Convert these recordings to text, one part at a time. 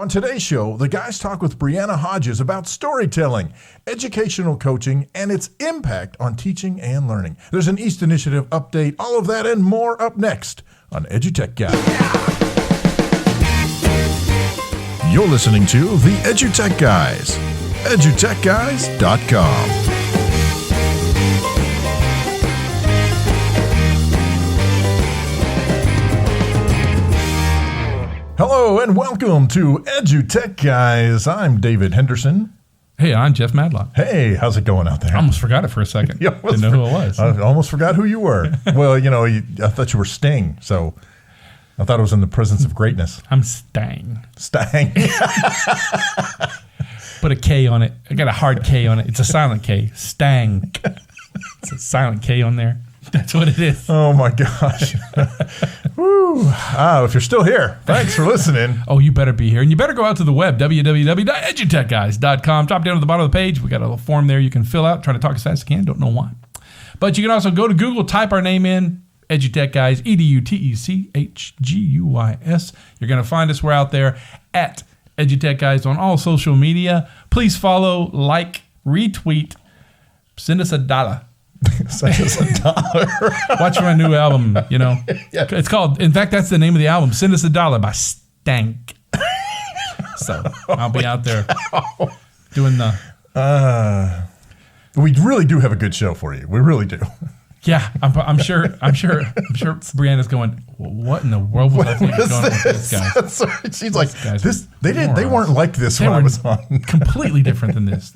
On today's show, the guys talk with Brianna Hodges about storytelling, educational coaching, and its impact on teaching and learning. There's an East Initiative update, all of that and more up next on EduTechGuys. You're listening to the EduTechGuys, EduTechGuys.com. Hello and welcome to EduTechGuys. I'm David Henderson. Hey, I'm Jeff Madlock. Hey, how's it going out there? I almost forgot it for a second. Didn't know who it was. I almost forgot who you were. Well, I thought you were Sting, so I thought it was in the presence of greatness. I'm Stang. Stang. Put a K on it. I got a hard K on it. It's a silent K. Stang. It's a silent K on there. That's what it is. Oh, my gosh. Woo. If you're still here, thanks for listening. Oh, you better be here. And you better go out to the web, www.edutechguys.com. Drop down to the bottom of the page. We got a little form there you can fill out. Try to talk as fast as you can. Don't know why. But you can also go to Google, type our name in, EduTechGuys, EduTechGuys. You're going to find us. We're out there at EduTechGuys on all social media. Please follow, like, retweet, send us $1. Send us $1. Watch my new album, Yeah. It's called, in fact, that's the name of the album, Send Us $1 by Stank. So I'll be out there doing the... We really do have a good show for you. We really do. Yeah, I'm sure Brianna's going, what in the world was I thinking going on with this guy? Right. She's like, they weren't like this when I was on. Completely different than this.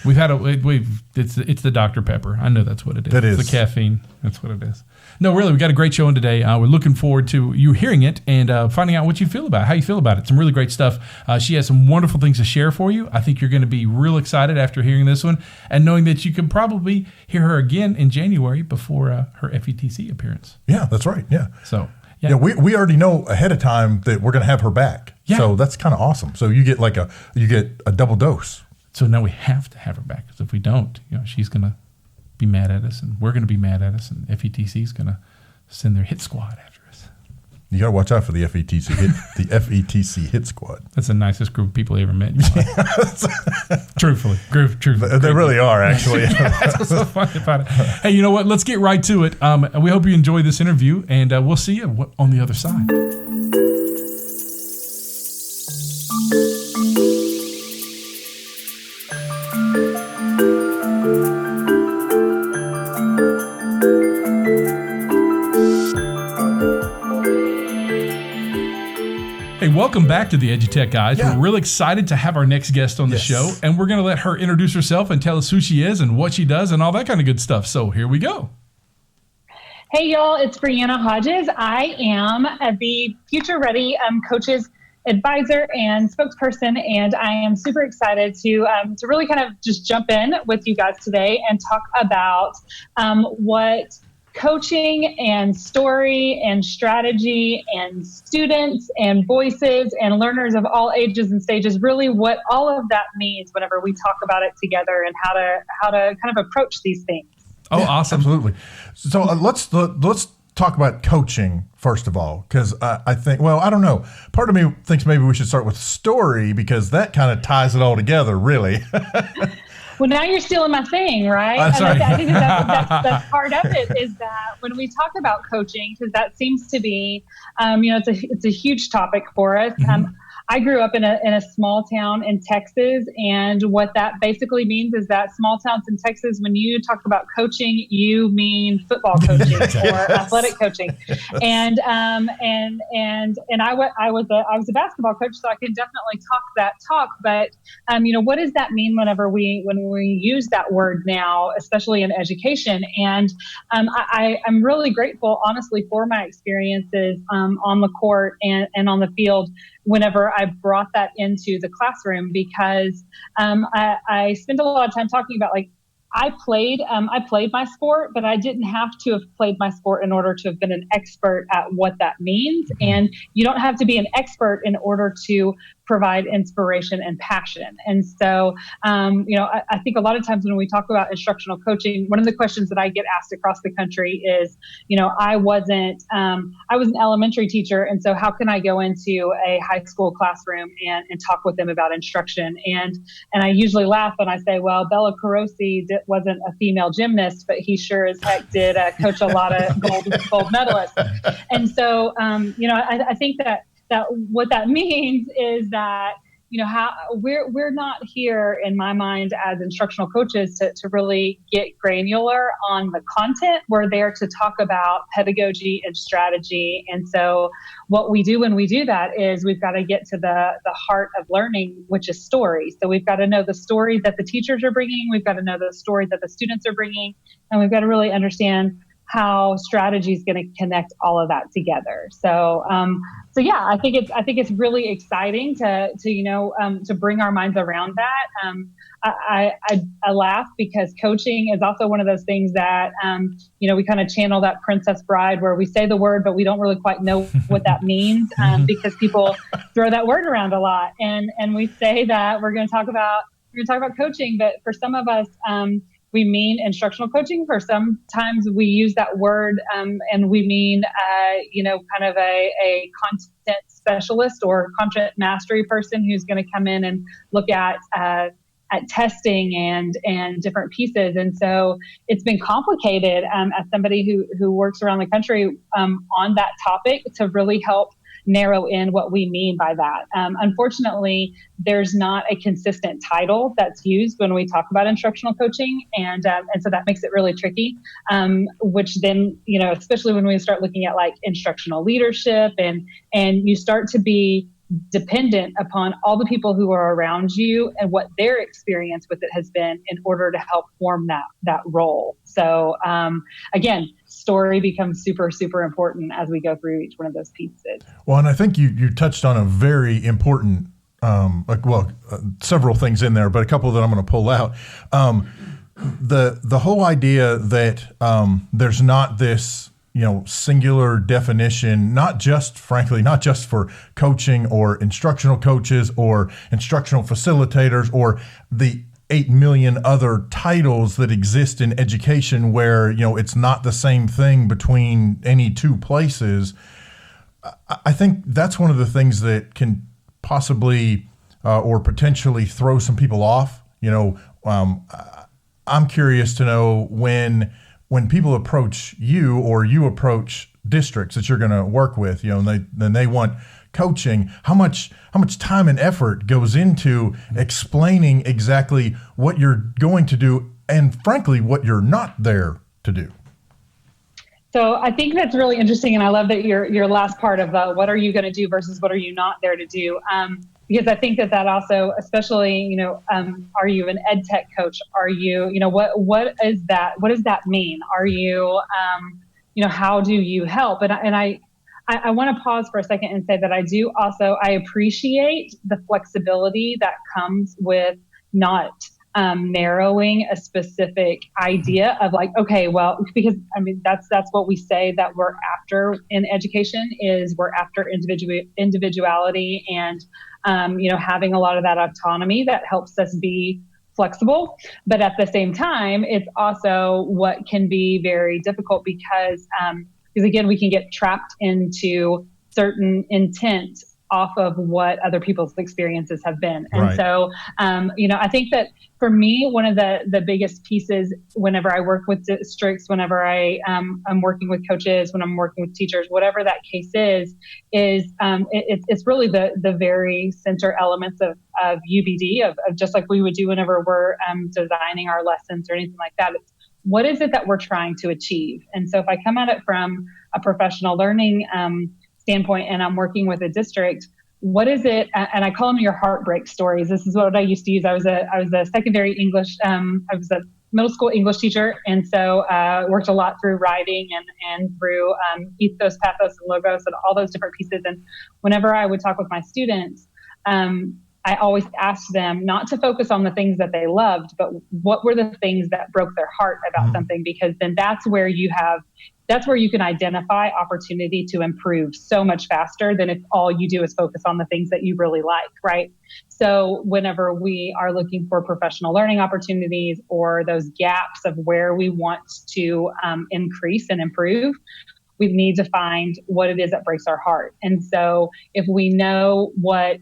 We've had it's the Dr. Pepper. I know that's what it is. It is. It's the caffeine. That's what it is. No, really, we got a great show in today. We're looking forward to you hearing it and finding out what you feel about it, how you feel about it. Some really great stuff. She has some wonderful things to share for you. I think you're going to be real excited after hearing this one and knowing that you can probably hear her again in January before her FETC appearance. Yeah, that's right. Yeah. So, yeah, we already know ahead of time that we're going to have her back. Yeah. So that's kind of awesome. So you get a double dose. So now we have to have her back because if we don't, she's going to be mad at us and we're going to be mad at us and FETC is going to send their hit squad after us. You got to watch out for the FETC hit squad. That's the nicest group of people I ever met. Truthfully. They really are, actually. That's what's so funny about it. Hey, you know what? Let's get right to it. We hope you enjoy this interview and we'll see you on the other side. Hey, welcome back to the EduTech Guys. Yeah. We're really excited to have our next guest on the show, and we're going to let her introduce herself and tell us who she is and what she does and all that kind of good stuff. So here we go. Hey, y'all, it's Brianna Hodges. I am the Future Ready Coaches advisor and spokesperson, and I am super excited to really kind of just jump in with you guys today and talk about what coaching and story and strategy and students and voices and learners of all ages and stages, really what all of that means whenever we talk about it together and how to kind of approach these things. Oh, yeah, awesome. Absolutely. So let's talk about coaching first of all, because I think, I don't know. Part of me thinks maybe we should start with story because that kind of ties it all together, really. Well, now you're stealing my thing, right? I'm sorry. I think that's part of it is that when we talk about coaching, because that seems to be, it's a huge topic for us. Mm-hmm. I grew up in a small town in Texas, and what that basically means is that small towns in Texas, when you talk about coaching, you mean football coaching or athletic coaching. And I was a basketball coach, so I can definitely talk that talk. But what does that mean when we use that word now, especially in education? And I'm really grateful, honestly, for my experiences on the court and on the field whenever I brought that into the classroom, because I spent a lot of time talking about, like, I played my sport, but I didn't have to have played my sport in order to have been an expert at what that means. And you don't have to be an expert in order to provide inspiration and passion. And so, I think a lot of times when we talk about instructional coaching, one of the questions that I get asked across the country is, I was an elementary teacher. And so how can I go into a high school classroom and talk with them about instruction? And I usually laugh and I say, well, Bella Carosi wasn't a female gymnast, but he sure as heck did coach a lot of gold medalists. And so, I think that what that means is that, how we're not here in my mind as instructional coaches to really get granular on the content. We're there to talk about pedagogy and strategy. And so what we do when we do that is we've got to get to the heart of learning, which is story. So we've got to know the story that the teachers are bringing. We've got to know the story that the students are bringing. And we've got to really understand how strategy is going to connect all of that together. So yeah, I think it's really exciting to bring our minds around that. I laugh because coaching is also one of those things that we kind of channel that Princess Bride where we say the word, but we don't really quite know what that means because people throw that word around a lot, and we say that we're going to talk about coaching, but for some of us, we mean instructional coaching. For sometimes we use that word and we mean, kind of a content specialist or content mastery person who's going to come in and look at testing and different pieces. And so it's been complicated as somebody who works around the country on that topic to really help narrow in what we mean by that. Unfortunately, there's not a consistent title that's used when we talk about instructional coaching. And so that makes it really tricky, which then, especially when we start looking at like instructional leadership and you start to be dependent upon all the people who are around you and what their experience with it has been in order to help form that role. So again, story becomes super, super important as we go through each one of those pieces. Well, and I think you touched on a very important, several things in there, but a couple that I'm going to pull out. The whole idea that there's not this singular definition, not just for coaching or instructional coaches or instructional facilitators or the 8 million other titles that exist in education where, it's not the same thing between any two places. I think that's one of the things that can possibly or potentially throw some people off. I'm curious to know when people approach you or you approach districts that you're going to work with, and they want coaching, how much time and effort goes into explaining exactly what you're going to do and frankly, what you're not there to do? So I think that's really interesting. And I love that your last part of what are you going to do versus what are you not there to do? Because I think that also, especially, are you an ed tech coach? Are you, what is that? What does that mean? Are you, how do you help? And I want to pause for a second and say that I appreciate the flexibility that comes with not narrowing a specific idea of like, okay, well, because that's what we say that we're after in education is we're after individuality and, having a lot of that autonomy that helps us be flexible. But at the same time, it's also what can be very difficult because again, we can get trapped into certain intent off of what other people's experiences have been. And right. So, I think that for me, one of the biggest pieces whenever I work with districts, whenever I'm working with coaches, when I'm working with teachers, whatever that case is it's really the very center elements of UBD, of just like we would do whenever we're designing our lessons or anything like that. It's what is it that we're trying to achieve? And so if I come at it from a professional learning standpoint and I'm working with a district, what is it? And I call them your heartbreak stories. This is what I used to use. I was a secondary English, I was a middle school English teacher. And so worked a lot through writing and through ethos, pathos, and logos and all those different pieces. And whenever I would talk with my students, I always asked them not to focus on the things that they loved, but what were the things that broke their heart about something, because then that's where you have that's where you can identify opportunity to improve so much faster than if all you do is focus on the things that you really like, right? So whenever we are looking for professional learning opportunities or those gaps of where we want to increase and improve, we need to find what it is that breaks our heart. And so if we know what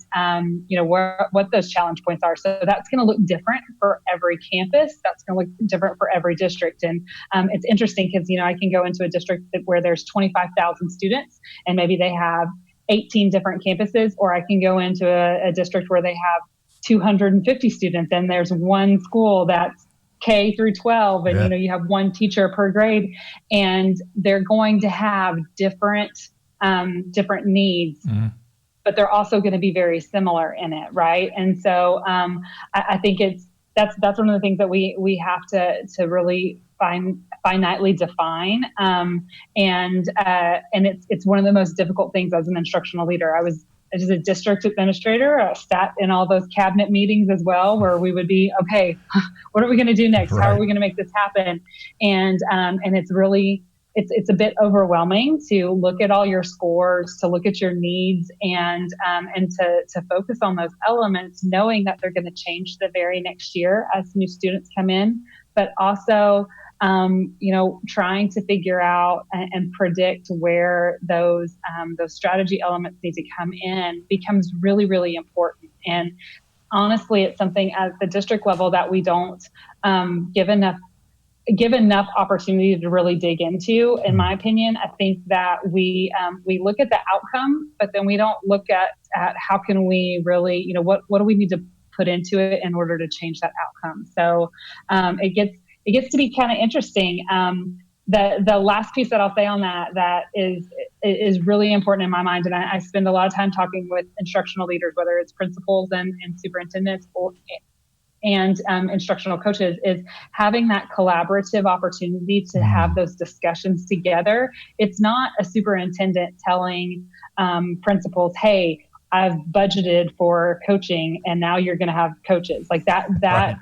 those challenge points are, so that's going to look different for every campus. That's going to look different for every district. And it's interesting because, I can go into a district where there's 25,000 students and maybe they have 18 different campuses, or I can go into a district where they have 250 students and there's one school that's K through 12, and you have one teacher per grade, and they're going to have different needs, but they're also going to be very similar in it, right? And so I think that's one of the things that we have to really finitely define, and it's one of the most difficult things as an instructional leader. I was a district administrator. I sat in all those cabinet meetings as well, where we would be, okay, what are we going to do next? Right. How are we going to make this happen? And it's really, it's a bit overwhelming to look at all your scores, to look at your needs, and to focus on those elements, knowing that they're going to change the very next year as new students come in, but also trying to figure out and predict where those strategy elements need to come in becomes really, really important. And honestly, it's something at the district level that we don't give enough opportunity to really dig into. In my opinion, I think that we look at the outcome, but then we don't look at how can we really, what do we need to put into it in order to change that outcome. So it gets to be kind of interesting. The last piece that I'll say on that is really important in my mind, and I spend a lot of time talking with instructional leaders, whether it's principals and superintendents and instructional coaches, is having that collaborative opportunity to have those discussions together. It's not a superintendent telling principals, hey, I've budgeted for coaching and now you're going to have coaches. Like that right.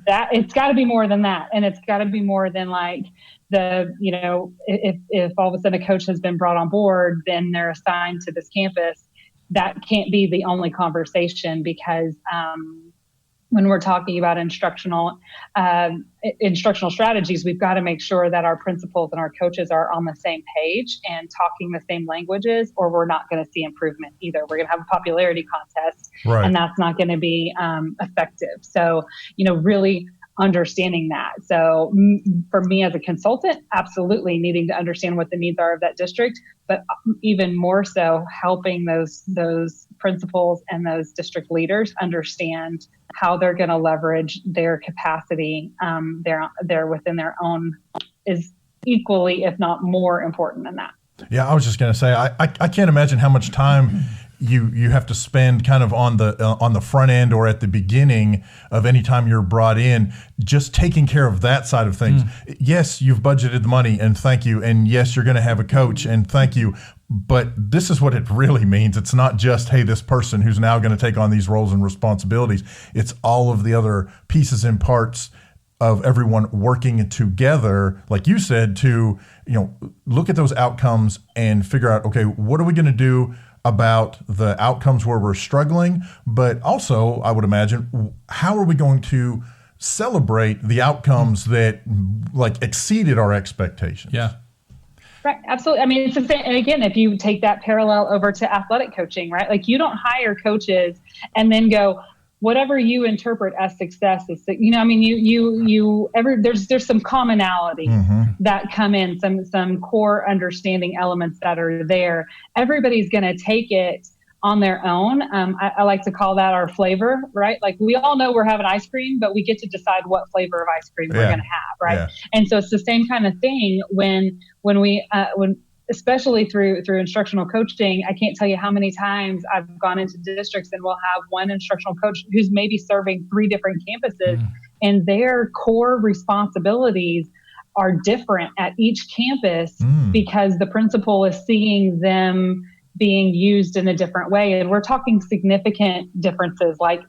That it's got to be more than that. And it's got to be more than like if all of a sudden a coach has been brought on board, then they're assigned to this campus. That can't be the only conversation, because when we're talking about instructional strategies, we've got to make sure that our principals and our coaches are on the same page and talking the same languages, or we're not going to see improvement either. We're going to have a popularity contest, right, and that's not going to be effective. So, really understanding that. So for me as a consultant, absolutely needing to understand what the needs are of that district, but even more so helping those principals and those district leaders understand how they're going to leverage their capacity. They're within their own is equally, if not more important than that. Yeah, I was just going to say, I can't imagine how much time you have to spend kind of on the front end or at the beginning of any time you're brought in, just taking care of that side of things. Yes, you've budgeted the money, and thank you. And yes, you're going to have a coach, and thank you. But this is what it really means. It's not just, hey, this person who's now going to take on these roles and responsibilities. It's all of the other pieces and parts of everyone working together, like you said, to look at those outcomes and figure out, okay, what are we going to do about the outcomes where we're struggling, but also, I would imagine, how are we going to celebrate the outcomes that exceeded our expectations? Yeah. Right. Absolutely. I mean, it's the same. And again, if you take that parallel over to athletic coaching, right? Like, you don't hire coaches and then go, whatever you interpret as success is, there's some commonality that come in, some core understanding elements that are there. Everybody's going to take it on their own. I like to call that our flavor, right? Like, we all know we're having ice cream, but we get to decide what flavor of ice cream we're going to have, right? Yeah. And so it's the same kind of thing when especially through instructional coaching. I can't tell you how many times I've gone into districts and we'll have one instructional coach who's maybe serving 3 different campuses, and their core responsibilities are different at each campus because the principal is seeing them being used in a different way. And we're talking significant differences, like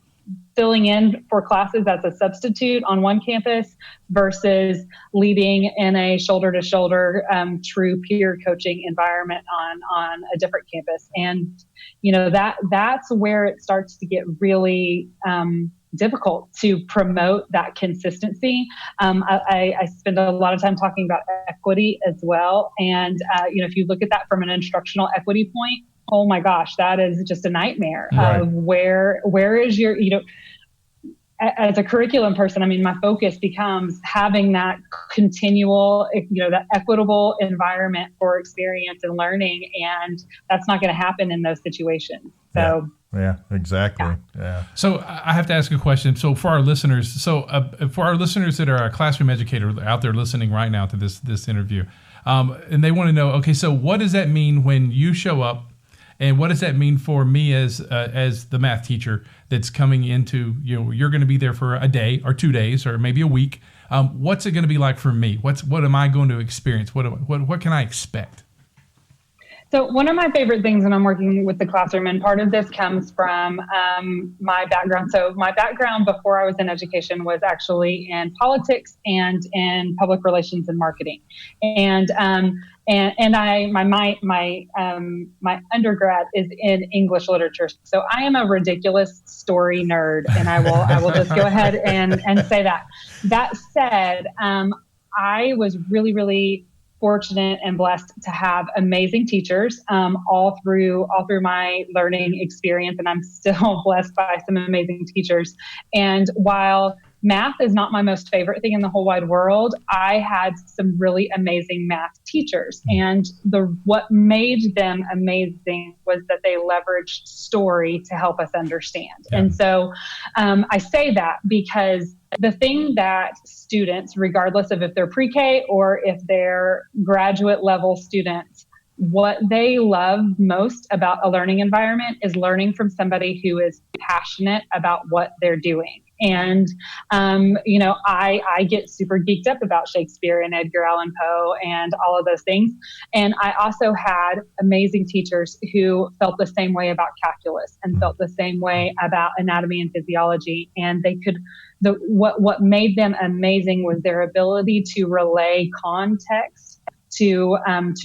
filling in for classes as a substitute on one campus versus leading in a shoulder-to-shoulder true peer coaching environment on a different campus. And, that's where it starts to get really difficult to promote that consistency. I spend a lot of time talking about equity as well. And, if you look at that from an instructional equity point, oh my gosh, that is just a nightmare of where is your, as a curriculum person, my focus becomes having that continual, that equitable environment for experience and learning. And that's not going to happen in those situations. So yeah, exactly. Yeah. So I have to ask a question. So for our listeners, that are a classroom educator out there listening right now to this interview, and they want to know, okay, so what does that mean when you show up? And what does that mean for me as the math teacher that's coming into, you're going to be there for a day or 2 days or maybe a week. What's it going to be like for me? What am I going to experience? What can I expect? So one of my favorite things when I'm working with the classroom, and part of this comes from my background. So my background before I was in education was actually in politics and in public relations and marketing. And my undergrad is in English literature. So I am a ridiculous story nerd, and I will just go ahead and say that. That said, I was really, really fortunate and blessed to have amazing teachers all through my learning experience, and I'm still blessed by some amazing teachers. And while math is not my most favorite thing in the whole wide world, I had some really amazing math teachers. And what made them amazing was that they leveraged story to help us understand. Yeah. And so I say that because the thing that students, regardless of if they're pre-K or if they're graduate level students, what they love most about a learning environment is learning from somebody who is passionate about what they're doing. And, I get super geeked up about Shakespeare and Edgar Allan Poe and all of those things. And I also had amazing teachers who felt the same way about calculus and felt the same way about anatomy and physiology. And what made them amazing was their ability to relay context to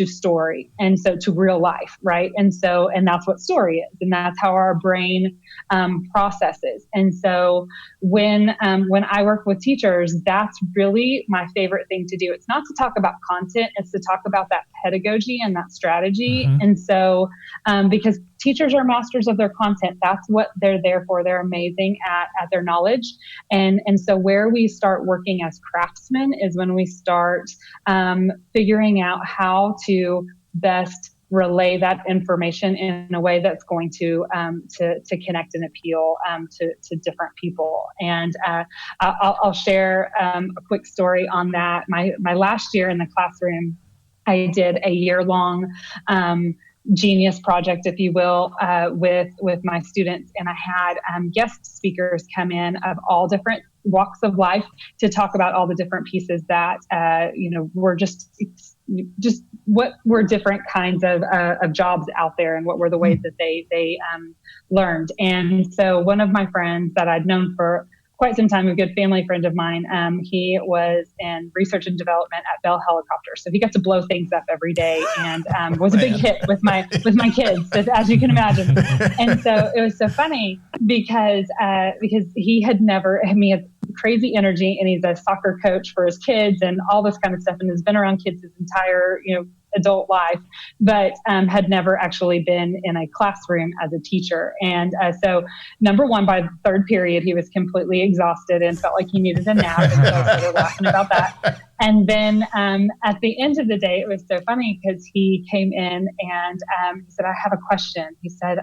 story, and so to real life, right? And that's what story is, and that's how our brain processes. And so when I work with teachers, that's really my favorite thing to do. It's not to talk about content; it's to talk about that pedagogy and that strategy. Mm-hmm. And so because teachers are masters of their content, that's what they're there for. They're amazing at their knowledge. And so where we start working as craftsmen is when we start figuring out how to best relay that information in a way that's going to connect and appeal to different people. And I'll share a quick story on that. My last year in the classroom, I did a year-long genius project, if you will, with my students. And I had guest speakers come in of all different walks of life to talk about all the different pieces that, were just what were different kinds of jobs out there and what were the ways that they learned. And so one of my friends that I'd known for quite some time, a good family friend of mine, he was in research and development at Bell Helicopter. So he got to blow things up every day and was a big hit with my kids, as you can imagine. And so it was so funny because he had he has crazy energy, and he's a soccer coach for his kids and all this kind of stuff, and has been around kids his entire, adult life, but had never actually been in a classroom as a teacher. And so number one, by the third period, he was completely exhausted and felt like he needed a nap. And so I started laughing about that. And then at the end of the day, it was so funny because he came in and he said, "I have a question." He said,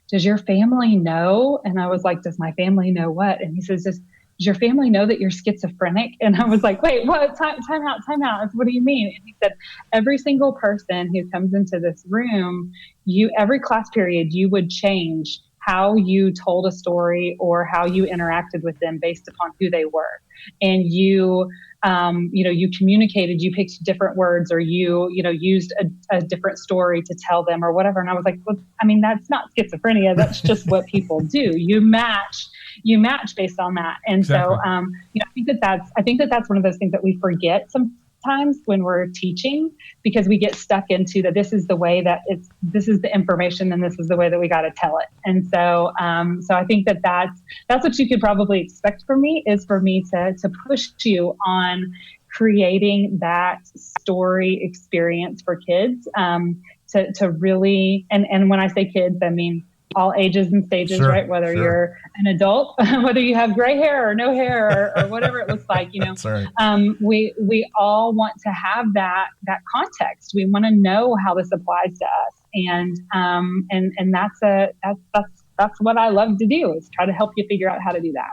"Does your family know?" And I was like, "Does my family know what?" And he says, "Does your family know that you're schizophrenic?" And I was like, "Wait, what? Time out. What do you mean?" And he said, "Every single person who comes into this room, every class period, you would change how you told a story or how you interacted with them based upon who they were. And you communicated, you picked different words, or you used a different story to tell them or whatever." And I was like, "Well, that's not schizophrenia. That's just what people do. You match you match based on that. And Exactly. so, I think that's one of those things that we forget sometimes when we're teaching, because we get stuck into that this is the way that this is the information and this is the way that we got to tell it. And so I think that's what you could probably expect from me, is for me to push you on creating that story experience for kids, to really, and when I say kids, I mean all ages and stages, Sure, right? Whether sure. you're an adult, whether you have gray hair or no hair or whatever it looks like, That's right. we all want to have that context. We want to know how this applies to us. And that's what I love to do, is try to help you figure out how to do that.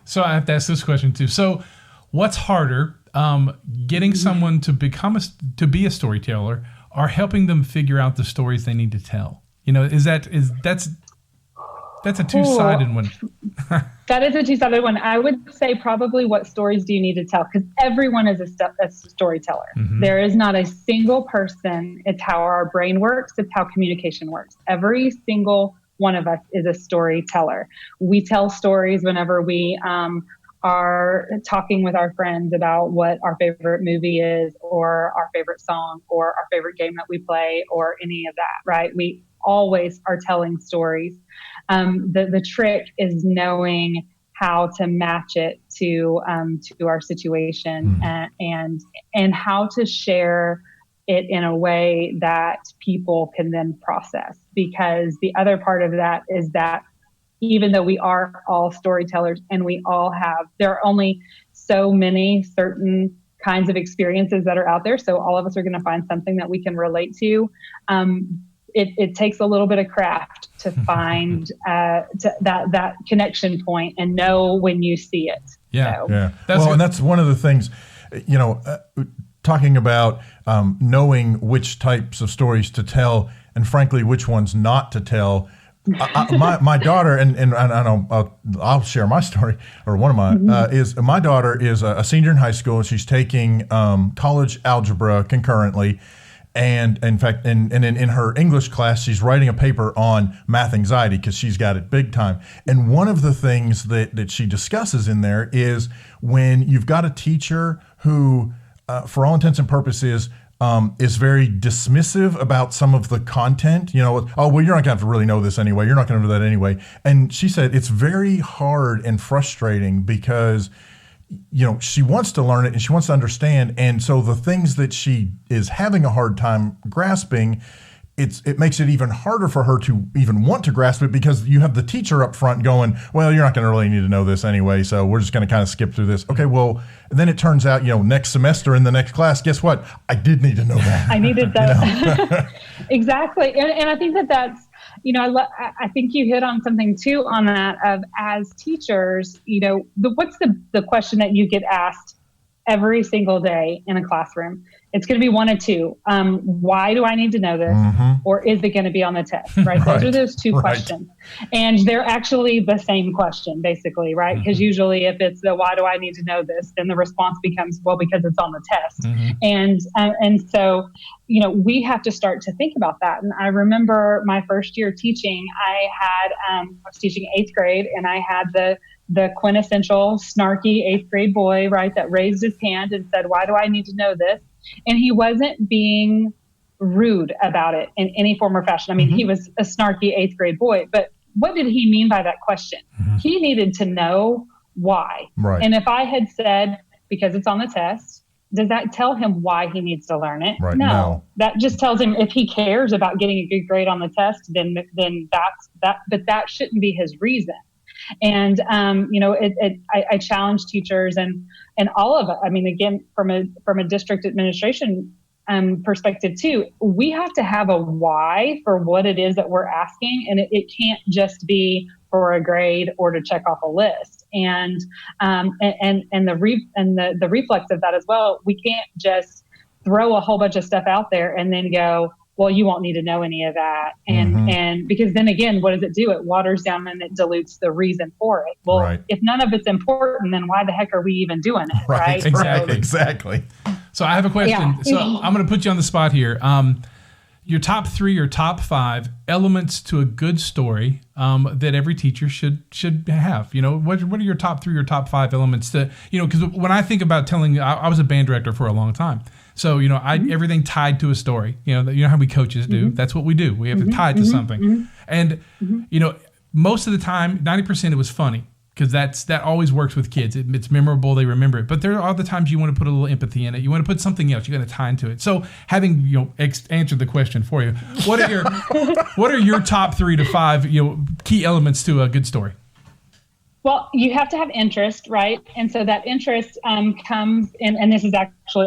So I have to ask this question too. So what's harder, getting someone to be a storyteller, or helping them figure out the stories they need to tell? That's a two-sided one. That is a two-sided one. I would say probably, what stories do you need to tell? Because everyone is a storyteller. Mm-hmm. There is not a single person. It's how our brain works. It's how communication works. Every single one of us is a storyteller. We tell stories whenever we are talking with our friends about what our favorite movie is, or our favorite song, or our favorite game that we play, or any of that, right? We always are telling stories. The trick is knowing how to match it to our situation, and how to share it in a way that people can then process. Because the other part of that is that even though we are all storytellers, and there are only so many certain kinds of experiences that are out there, so all of us are going to find something that we can relate to. It takes a little bit of craft to find that connection point and know when you see it. Yeah. So. Yeah. And that's one of the things, talking about knowing which types of stories to tell, and frankly, which ones not to tell. My daughter, and I know I'll share my story, or one of mine, is my daughter is a senior in high school, and she's taking college algebra concurrently. And in fact, in her English class, she's writing a paper on math anxiety, because she's got it big time. And one of the things that she discusses in there is when you've got a teacher who, for all intents and purposes, is very dismissive about some of the content. Oh, well, you're not going to have to really know this anyway. You're not going to do that anyway. And she said it's very hard and frustrating, because she wants to learn it and she wants to understand. And so the things that she is having a hard time grasping, it makes it even harder for her to even want to grasp it, because you have the teacher up front going, well, you're not going to really need to know this anyway, so we're just going to kind of skip through this. Okay, well, then it turns out, next semester in the next class, guess what? I did need to know that. I needed that. Exactly. And I think that's, I think you hit on something too on that, of, as teachers, what's the question that you get asked every single day in a classroom? It's going to be one of two. Why do I need to know this? Or is it going to be on the test? Right. Those are those two questions. And they're actually the same question, basically, right? Because usually if it's the why do I need to know this, then the response becomes, well, because it's on the test. And so, we have to start to think about that. And I remember my first year teaching, I was teaching 8th grade, and I had the quintessential snarky 8th grade boy, right, that raised his hand and said, why do I need to know this? And he wasn't being rude about it in any form or fashion. I mean, he was a snarky 8th grade boy, but what did he mean by that question? He needed to know why. Right. And if I had said, because it's on the test, does that tell him why he needs to learn it? Right. No. That just tells him if he cares about getting a good grade on the test, then that's that, but that shouldn't be his reason. And, I challenge teachers and all of it. I mean, again, from a district administration perspective too, we have to have a why for what it is that we're asking. And it can't just be for a grade or to check off a list. And the reflex of that as well, we can't just throw a whole bunch of stuff out there and then go, well, you won't need to know any of that. And because then again, what does it do? It waters down and it dilutes the reason for it. Well, if none of it's important, then why the heck are we even doing it? Right. Exactly. Exactly. So I have a question. Yeah. So I'm going to put you on the spot here. Your top 3 or top 5 elements to a good story that every teacher should have. What are your top 3 or top 5 elements to, because when I think about telling, I was a band director for a long time. So, everything tied to a story, you know how we coaches do. That's what we do. We have it tied to something. And, most of the time, 90% it was funny. Because that always works with kids. It's memorable, they remember it. But there are other times you want to put a little empathy in it. You want to put something else. You're going to tie into it. So having answered the question for you, what are your top 3 to 5 key elements to a good story? Well, you have to have interest, right? And so that interest comes in, and this is actually,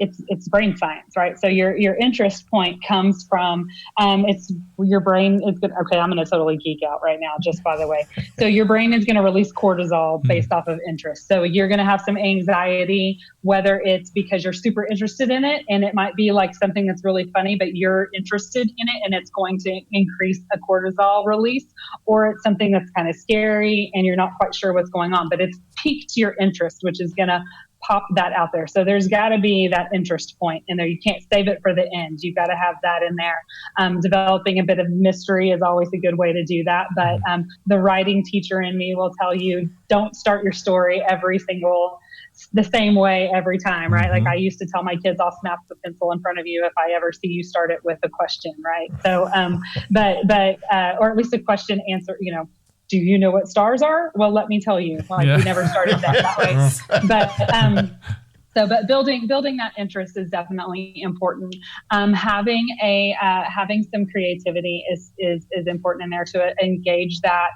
it's brain science, right? So your interest point comes from, it's your brain is good. Okay, I'm going to totally geek out right now, just by the way. So your brain is going to release cortisol based off of interest. So you're going to have some anxiety, whether it's because you're super interested in it, and it might be like something that's really funny, but you're interested in it and it's going to increase a cortisol release, or it's something that's kind of scary and you're not quite sure what's going on, but it's piqued your interest, which is going to pop that out there. So there's got to be that interest point in there. You can't save it for the end. You've got to have that in there. Developing a bit of mystery is always a good way to do that. But the writing teacher in me will tell you, don't start your story the same way every time, right? Like I used to tell my kids, I'll snap the pencil in front of you if I ever see you start it with a question, right? So, or at least a question answer, do you know what stars are? Well, let me tell you. We never started that way. But building that interest is definitely important. Having some creativity is important in there to engage that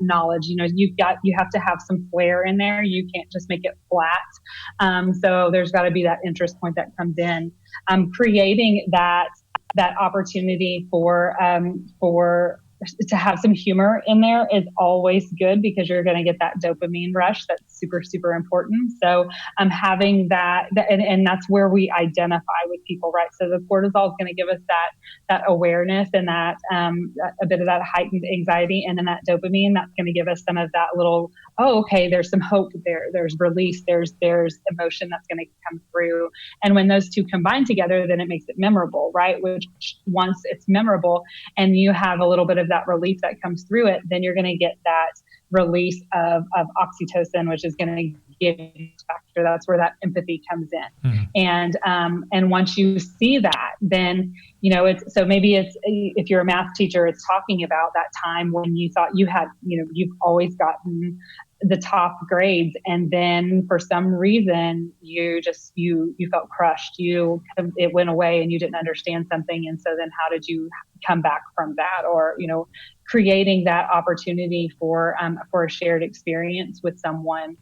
knowledge. You have to have some flair in there. You can't just make it flat. So there's got to be that interest point that comes in. Creating that opportunity for to have some humor in there is always good, because you're going to get that dopamine rush. That's super, super important. So having that, and that's where we identify with people, right? So the cortisol is going to give us that awareness and that a bit of that heightened anxiety, and then that dopamine, that's going to give us some of that little, okay, there's some hope there. There's release. There's emotion that's going to come through. And when those two combine together, then it makes it memorable, right? Which once it's memorable and you have a little bit of that relief that comes through it, then you're going to get that release of oxytocin, which is going to give you factor. That's where that empathy comes in. And once you see that, then, if you're a math teacher, it's talking about that time when you thought you had, you've always gotten the top grades, and then for some reason you felt crushed. It went away and you didn't understand something. And so then how did you come back from that? Or, creating that opportunity for a shared experience with someone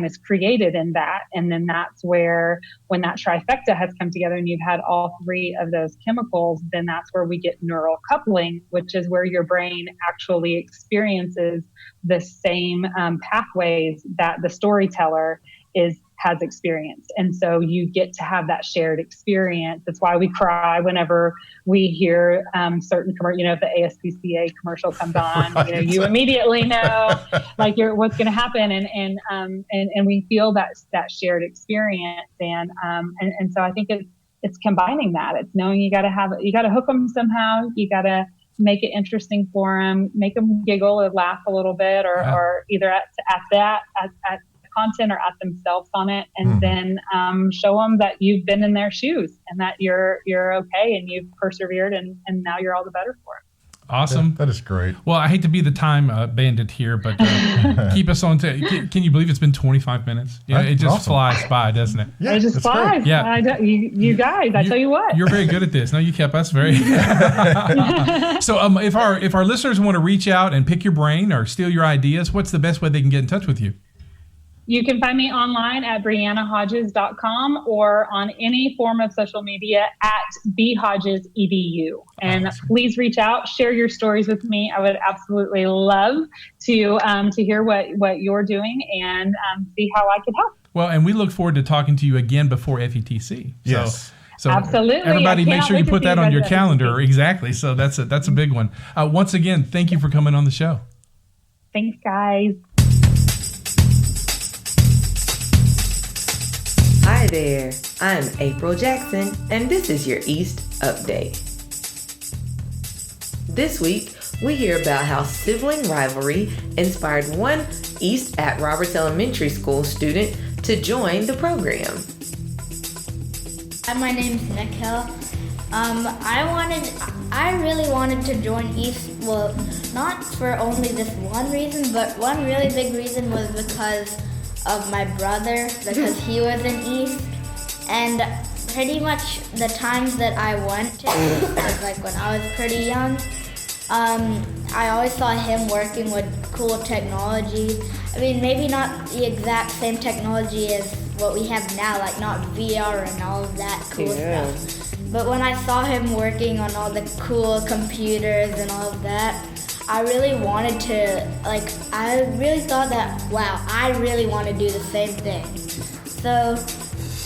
is created in that. And then that's where, when that trifecta has come together and you've had all 3 of those chemicals, then that's where we get neural coupling, which is where your brain actually experiences the same pathways that the storyteller has experienced. And so you get to have that shared experience. That's why we cry whenever we hear certain commercial, if the ASPCA commercial comes on, right. You immediately know like what's going to happen. And we feel that shared experience. And so I think it's combining that. It's knowing you got to hook them somehow. You got to make it interesting for them, make them giggle or laugh a little bit, or either at content or at themselves on it, and then show them that you've been in their shoes and that you're okay and you've persevered, and now you're all the better for it. Awesome. Yeah, that is great. Well, I hate to be the time bandit here, but keep us on. Can you believe it's been 25 minutes? It just flies by, doesn't it? Yeah, it just flies. Great. Yeah. You guys, I tell you what. You're very good at this. No, you kept us very. So if our listeners want to reach out and pick your brain or steal your ideas, what's the best way they can get in touch with you? You can find me online at briannahodges.com or on any form of social media at bhodgesedu. And please reach out, share your stories with me. I would absolutely love to hear what you're doing and see how I could help. Well, and we look forward to talking to you again before FETC. Yes. So absolutely. Everybody make sure you put that on your calendar. FETC. Exactly. So that's a big one. Once again, thank you for coming on the show. Thanks, guys. Hi there, I'm April Jackson, and this is your East Update. This week, we hear about how sibling rivalry inspired one East at Roberts Elementary School student to join the program. Hi, my name's Nikhil. I really wanted to join East, well, not for only this one reason, but one really big reason was because of my brother, because he was in East, and pretty much the times that I went to was like when I was pretty young. I always saw him working with cool technology. I mean, maybe not the exact same technology as what we have now, like not VR and all of that cool stuff. But when I saw him working on all the cool computers and all of that, I really wanted to, I really thought that, wow, I really want to do the same thing. So,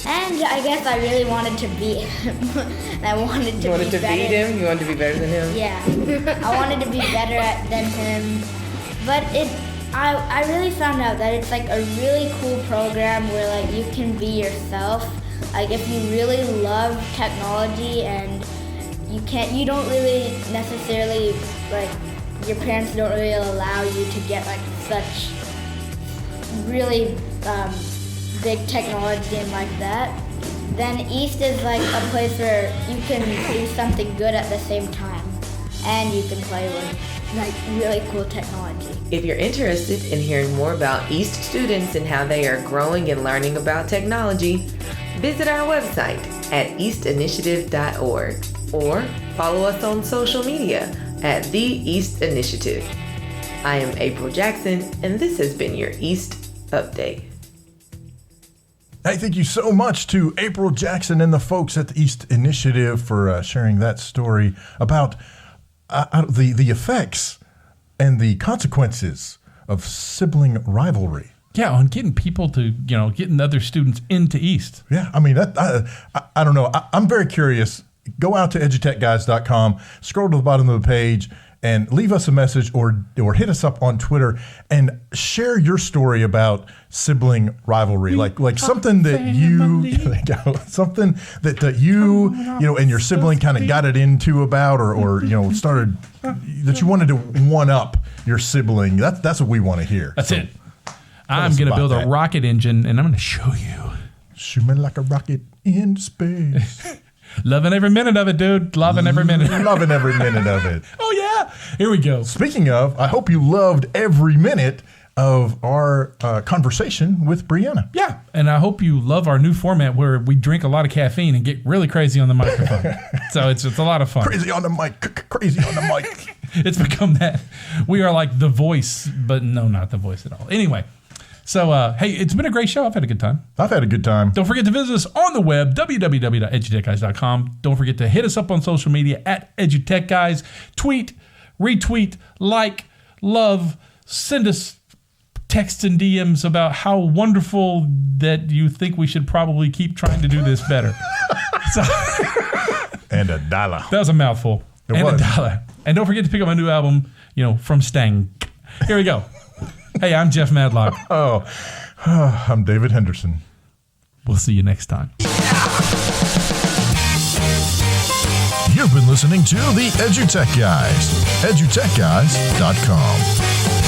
and I guess I really wanted to beat him. I wanted to beat him? You wanted to be better than him? Yeah. I wanted to be better than him. But I really found out that it's like a really cool program where like you can be yourself. Like if you really love technology and you don't really necessarily, like your parents don't really allow you to get like such really big technology and like that, then East is like a place where you can do something good at the same time and you can play with like really cool technology. If you're interested in hearing more about East students and how they are growing and learning about technology, visit our website at eastinitiative.org or follow us on social media at The East Initiative. I am April Jackson, and this has been your East Update. Hey, thank you so much to April Jackson and the folks at the East Initiative for sharing that story about the effects and the consequences of sibling rivalry. Yeah, on getting people to, getting other students into East. Yeah, I mean, I don't know. I'm very curious. Go out to EduTechGuys.com, scroll to the bottom of the page, and leave us a message or hit us up on Twitter and share your story about sibling rivalry, like something that something that you and your sibling kind of got it into about or started that you wanted to one up your sibling. That's what we want to hear. That's it. I'm going to build a rocket engine and I'm going to show you. Shoot me like a rocket in space. Loving every minute of it, dude. Loving every minute. Loving every minute of it. Oh, yeah. Here we go. Speaking of, I hope you loved every minute of our conversation with Brianna. Yeah. And I hope you love our new format where we drink a lot of caffeine and get really crazy on the microphone. So it's a lot of fun. Crazy on the mic. Crazy on the mic. It's become that. We are like The Voice, but no, not The Voice at all. Anyway. So, hey, it's been a great show. I've had a good time. I've had a good time. Don't forget to visit us on the web, www.edutechguys.com. Don't forget to hit us up on social media at EduTechGuys. Tweet, retweet, like, love, send us texts and DMs about how wonderful that you think we should probably keep trying to do this better. And $1. That was a mouthful. It was. $1. And don't forget to pick up my new album, From Stang. Here we go. Hey, I'm Jeff Madlock. Oh, I'm David Henderson. We'll see you next time. You've been listening to the EduTech Guys. EduTechGuys.com.